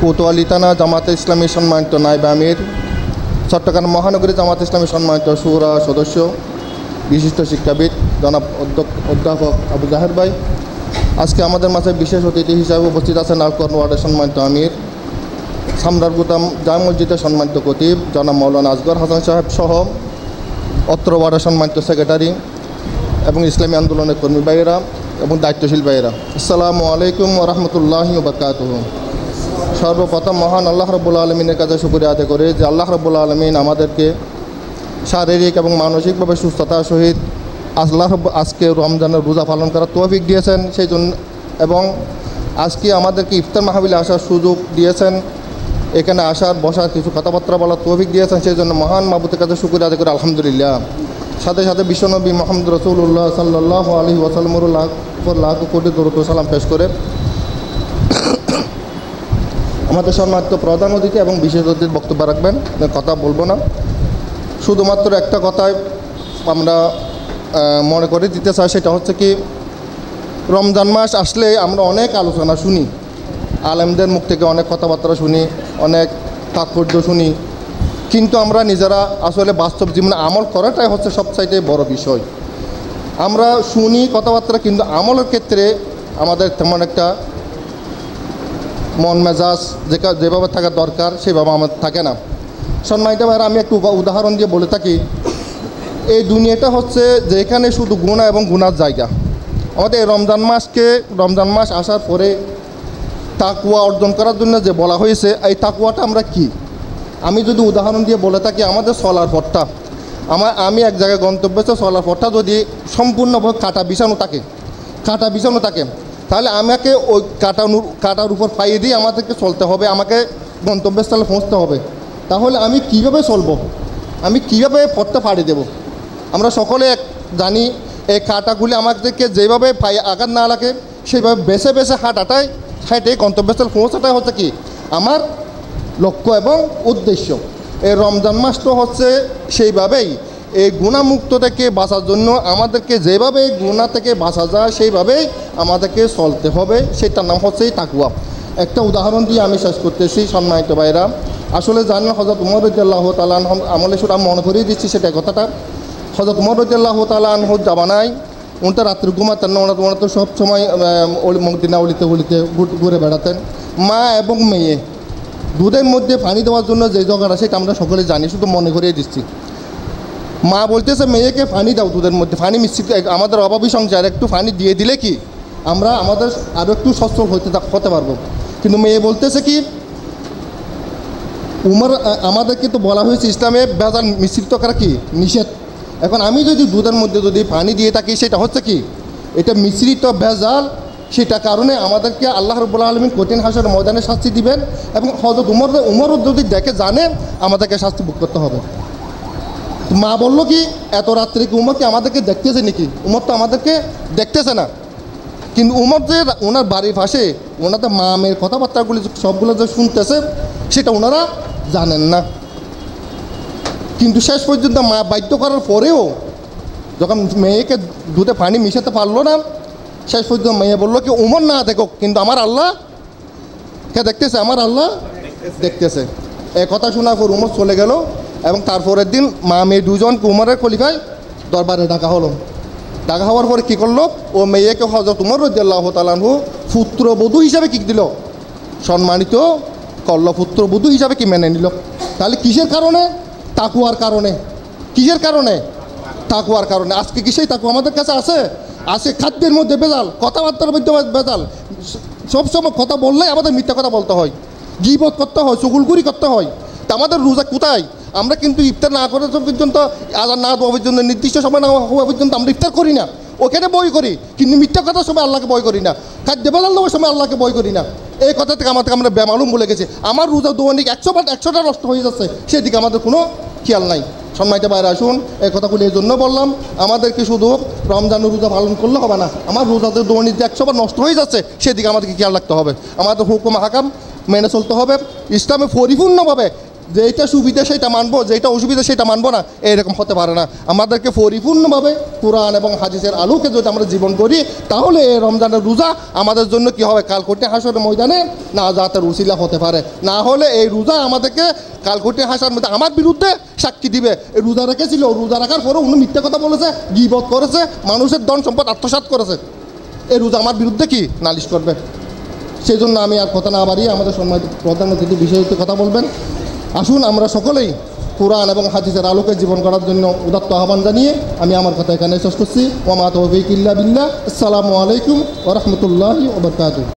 কোতোয়ালি থানা জামাতে ইসলামী সম্মানিত নায়েব আমির, চট্টগ্রাম মহানগরী জামাতে ইসলামী সম্মানিত শুরা সদস্য, বিশিষ্ট শিক্ষাবিদ জনাব অধ্যাপক আবু জাহের ভাই, আজকে আমাদের মাঝে বিশেষ অতিথি হিসাবে উপস্থিত আছেন আলকোর্ন ওয়ার্ডের সম্মানিত আমির, সামরার গুদাম জামে মসজিদের সম্মানিত খতিব জনাব মাওলানা আসগর হাসান সাহেব সহ অত্র ওয়ার্ডের সম্মানিত সেক্রেটারি এবং ইসলামী আন্দোলনের কর্মী ভাইয়েরা এবং দায়িত্বশীল ভাইয়েরা, আসসালামু আলাইকুম ওয়া রাহমাতুল্লাহি ওয়া বারাকাতুহু। সর্বপ্রথম মহান আল্লাহ রাব্বুল আলামিনের কাছে শুকরিয়া আদায় করে যে আল্লাহ রাব্বুল আলামিন আমাদেরকে শারীরিক এবং মানসিকভাবে সুস্থতার সহিত আজকে রমজানের রোজা পালন করার তৌফিক দিয়েছেন, সেই জন্য এবং আজকে আমাদেরকে ইফতার মাহফিলে আসার সুযোগ দিয়েছেন, এখানে আসার বসার কিছু কথাবার্তা বলার তৌফিক দিয়েছেন, সেই জন্য মহান মাবুদের কাছে শুকরিয়া আদায় করে আলহামদুলিল্লাহ। সাথে সাথে বিশ্বনবী মুহাম্মদ রাসূলুল্লাহ সাল্লাল্লাহু আলাইহি ওয়াসাল্লামের লাখ কোটি দরুদ ও সালাম পেশ করে আমাদের সম্মানিত প্রধান অতিথি এবং বিশেষ অতিথির বক্তব্য রাখবেন। কথা বলবো না, শুধুমাত্র একটা কথাই আমরা মনে করে দিতে চাই, সেটা হচ্ছে কি, রমজান মাস আসলে আমরা অনেক আলোচনা শুনি, আলেমদের মুখ থেকে অনেক কথাবার্তা শুনি, অনেক তাৎপর্য শুনি, কিন্তু আমরা নিজেরা আসলে বাস্তব জীবনে আমল করাটাই হচ্ছে সবচাইতে বড় বিষয়। আমরা শুনি কথাবার্তা, কিন্তু আমলের ক্ষেত্রে আমাদের তেমন একটা মন মেজাজ যেভাবে থাকা দরকার সেভাবে আমাদের থাকে না। সম্মানিত ভাইরা, আমি একটু উদাহরণ দিয়ে বলে থাকি, এই দুনিয়াটা হচ্ছে যেখানে শুধু গুনাহ এবং গুনার জায়গা। আমাদের এই রমজান মাস আসার পরে তাকওয়া অর্জন করার জন্য যে বলা হয়েছে, এই তাকওয়াটা আমরা কি, আমি যদি উদাহরণ দিয়ে বলে থাকি, আমাদের চলার পথটা, আমি এক জায়গায় গন্তব্যে চলার পথটা যদি সম্পূর্ণভাবে কাটা বিছানো থাকে, তাহলে আমাকে ওই কাটার উপর পাইয়ে দিয়ে আমাদেরকে চলতে হবে, আমাকে গন্তব্যস্থলে পৌঁছতে হবে। তাহলে আমি কিভাবে চলবো, আমি কিভাবে পথটা পাড়ি দেব? আমরা সকলে জানি এই কাটাগুলি আমাদেরকে যেভাবে পায়ে আঘাত না লাগে সেইভাবে বেছে বেছে হেঁটে গন্তব্যস্থলে পৌঁছাটাই হচ্ছে কি আমার লক্ষ্য এবং উদ্দেশ্য। এই রমজান মাস তো হচ্ছে সেইভাবেই এই গুণামুক্ত থেকে বাঁচার জন্য আমাদেরকে যেভাবে গুণা থেকে বাঁচা যায় সেইভাবেই আমাদেরকে চলতে হবে, সেটার নাম হচ্ছে তাকওয়া। একটা উদাহরণ দিয়ে আমি শেষ করতেছি। সম্মানিত ভাইরা, আসলে জানেন হযরত উমর রাদিয়াল্লাহু তাআলা আনহু আমলে শুধু আমি মনে করিয়ে দিচ্ছি সেটা কথাটা। হযরত উমর রাদিয়াল্লাহু তাআলা আনহু জামানায় উনটা রাত্রে ঘুমাতেন না, ওনারা তো সবসময় মদিনা অলিতে ঘুরে বেড়াতেন। মা এবং মেয়ে দুধের মধ্যে পানি দেওয়ার জন্য যে জায়গাটা, সেটা আমরা সকলে জানি, শুধু মনে করিয়ে দিচ্ছি। মা বলতেছে মেয়েকে পানি দাও, দুধের মধ্যে পানি মিশ্রিত, আমাদের অভাবী সংসার একটু পানি দিয়ে দিলে কি আমরা আমাদের আরও একটু সচ্ছল হতে পারবো। কিন্তু মেয়ে বলতেছে কি, উমর আমাদেরকে তো বলা হয়েছে ইসলামে ভেজাল মিশ্রিত করা কি নিষেধ। এখন আমি যদি দুধের মধ্যে যদি পানি দিয়ে থাকি, সেটা হচ্ছে কি এটা মিশ্রিত ভেজাল, সেটা কারণে আমাদেরকে আল্লাহ রাব্বুল আলামিন কঠিন হাসরের ময়দানে শাস্তি দিবেন, এবং হযরত উমর যদি জানে আমাদেরকে শাস্তি ভোগ করতে হবে। মা বললো কি, এত রাত্রে কি উমর কি আমাদেরকে দেখতেছে নাকি? উমর তো আমাদেরকে দেখতেছে না, কিন্তু উমর যে ওনার বাড়ির পাশে ওনাদের মা মেয়ের কথাবার্তাগুলি সবগুলো যে শুনতেছে সেটা ওনারা জানেন না। কিন্তু শেষ পর্যন্ত মা বাধ্য করার পরেও যখন মেয়েকে দুধে পানি মিশাতে পারলো না, শেষ পর্যন্ত মেয়ে বললো কি, উমর না দেখো, কিন্তু আমার আল্লাহ কে দেখতেছে, আমার আল্লাহ দেখতেছে। এ কথা শোনার পর উমর চলে গেল, এবং তারপরের দিন মা মেয়ে দুজনকে উমরের খলিফায় দরবারে ডাকা হলো। ডাকা হওয়ার পরে কী করলো, ও মেয়েকে হযরত উমর রাদিয়াল্লাহু তাআলা আনহু পুত্রবধূ হিসাবে কি দিল, সম্মানিত করল, পুত্রবধূ হিসাবে কি মেনে নিল। তাহলে কিসের কারণে? তাকওয়ার কারণে। কিসের কারণে? তাকওয়ার কারণে। আজকে কি সেই তাকওয়া আমাদের কাছে আছে? খাদ্যের মধ্যে ভেজাল, কথাবার্তার মধ্যে ভেজাল, সবসময় কথা বললেই আমাদের মিথ্যা কথা বলতে হয়, গীবত করতে হয়, চুগলখুরি করতে হয়। তা আমাদের রোজা কোথায়? আমরা কিন্তু ইফতার না করার পর্যন্ত, আজান না দেওয়া পর্যন্ত, নির্দিষ্ট সময় না হওয়া পর্যন্ত আমরা ইফতার করি না, ওখানে বই করি, কিন্তু মিথ্যা কথার সময় আল্লাহকে বই করি না, খাদ্য বেলাল দেওয়ার সময় আল্লাহকে বই করি না। এই কথা থেকে আমরা বেমালুম বলে গেছি। আমার রোজা দৈনিক 100টা নষ্ট হয়ে যাচ্ছে, সেদিকে আমাদের কোনো খেয়াল নাই। সম্মানিত ভাইরা, আসুন, এই কথাগুলি এই জন্য বললাম, আমাদেরকে শুধু রমজানের রোজা পালন করলে হবে না, আমার রোজাতে দৈনিক যে 100বার নষ্ট হয়ে যাচ্ছে সেদিকে আমাদেরকে খেয়াল রাখতে হবে। আমাদের হুকুম হাকাম মেনে চলতে হবে, ইসলামে পরিপূর্ণভাবে যে এটা সুবিধা সেটা মানবো, যেটা অসুবিধা সেটা মানবো না, এরকম হতে পারে না। আমাদেরকে পরিপূর্ণভাবে কোরআন এবং হাদিসের আলোকে যদি আমরা জীবন করি, তাহলে এই রমজানের রোজা আমাদের জন্য কি হবে, কালকোটে হাসরের ময়দানে নাজাতের উসিলা হতে পারে। না হলে এই রোজা আমাদেরকে কালকোটে হাসার মধ্যে আমার বিরুদ্ধে সাক্ষী দিবে। এই রোজা রেখেছিল, রোজা রাখার পরে উনি মিথ্যা কথা বলেছে, গীবত করেছে, মানুষের ধন সম্পদ আত্মসাৎ করেছে, এই রোজা আমার বিরুদ্ধে কি নালিশ করবে। সেই জন্য আমি আর কথা না বাড়িয়ে আমাদের সম্মানিত প্রধান অতিথি বিষয়তে কথা বলবেন। আসুন আমরা সকলেই কোরআন এবং হাদিসের আলোকে জীবন করার জন্য উদাত্ত আহ্বান জানিয়ে আমি আমার কথা এখানে শেষ করছি। ওয়া মা তাওফীক ইল্লা বিল্লাহ। আসসালামু আলাইকুম ওয়া রাহমাতুল্লাহি ওয়া বারাকাতুহু।